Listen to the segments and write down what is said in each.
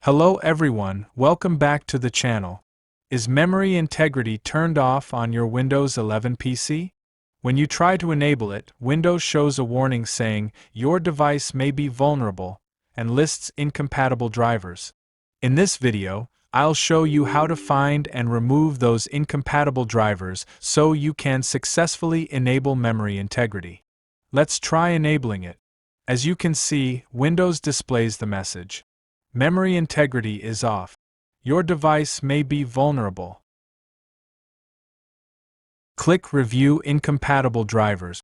Hello everyone, welcome back to the channel. Is memory integrity turned off on your Windows 11 PC? When you try to enable it, Windows shows a warning saying your device may be vulnerable and lists incompatible drivers. In this video, I'll show you how to find and remove those incompatible drivers so you can successfully enable memory integrity. Let's try enabling it. As you can see, Windows displays the message. Memory integrity is off. Your device may be vulnerable. Click Review Incompatible Drivers.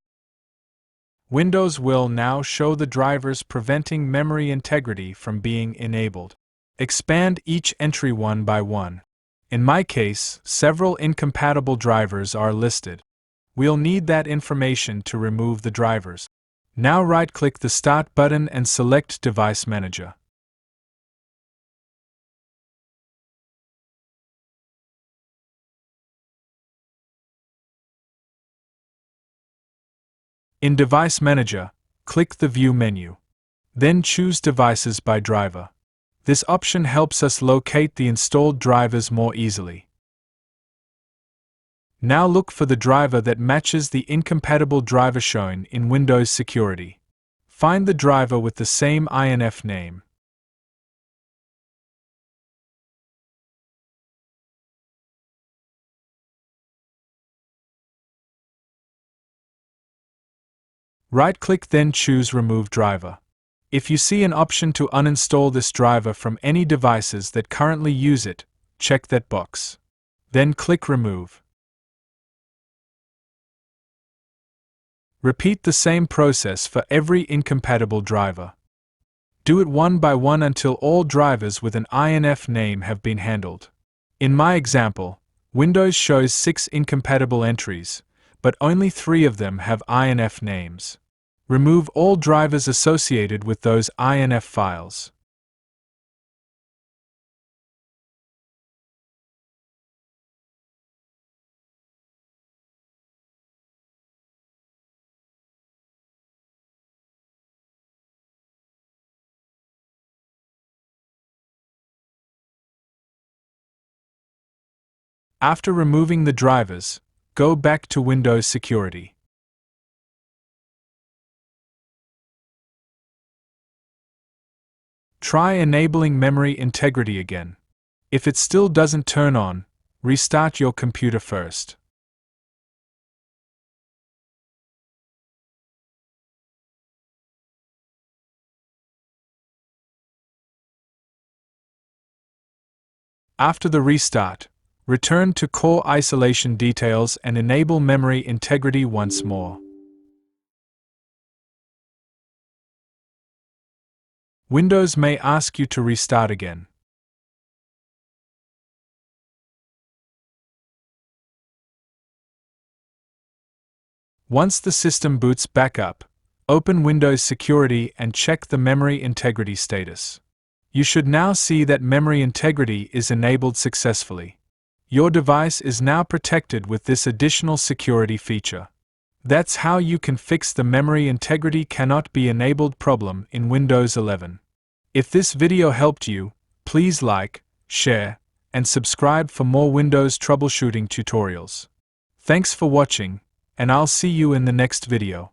Windows will now show the drivers preventing memory integrity from being enabled. Expand each entry one by one. In my case, several incompatible drivers are listed. We'll need that information to remove the drivers. Now right-click the Start button and select Device Manager. In Device Manager, click the View menu. Then choose Devices by Driver. This option helps us locate the installed drivers more easily. Now look for the driver that matches the incompatible driver shown in Windows Security. Find the driver with the same INF name. Right-click, then choose Remove Driver. If you see an option to uninstall this driver from any devices that currently use it, check that box. Then click Remove. Repeat the same process for every incompatible driver. Do it one by one until all drivers with an INF name have been handled. In my example, Windows shows 6 incompatible entries, but only 3 of them have INF names. Remove all drivers associated with those INF files. After removing the drivers, go back to Windows Security. Try enabling memory integrity again. If it still doesn't turn on, restart your computer first. After the restart, return to Core Isolation Details and enable memory integrity once more. Windows may ask you to restart again. Once the system boots back up, open Windows Security and check the memory integrity status. You should now see that memory integrity is enabled successfully. Your device is now protected with this additional security feature. That's how you can fix the memory integrity cannot be enabled problem in Windows 11. If this video helped you, please like, share, and subscribe for more Windows troubleshooting tutorials. Thanks for watching, and I'll see you in the next video.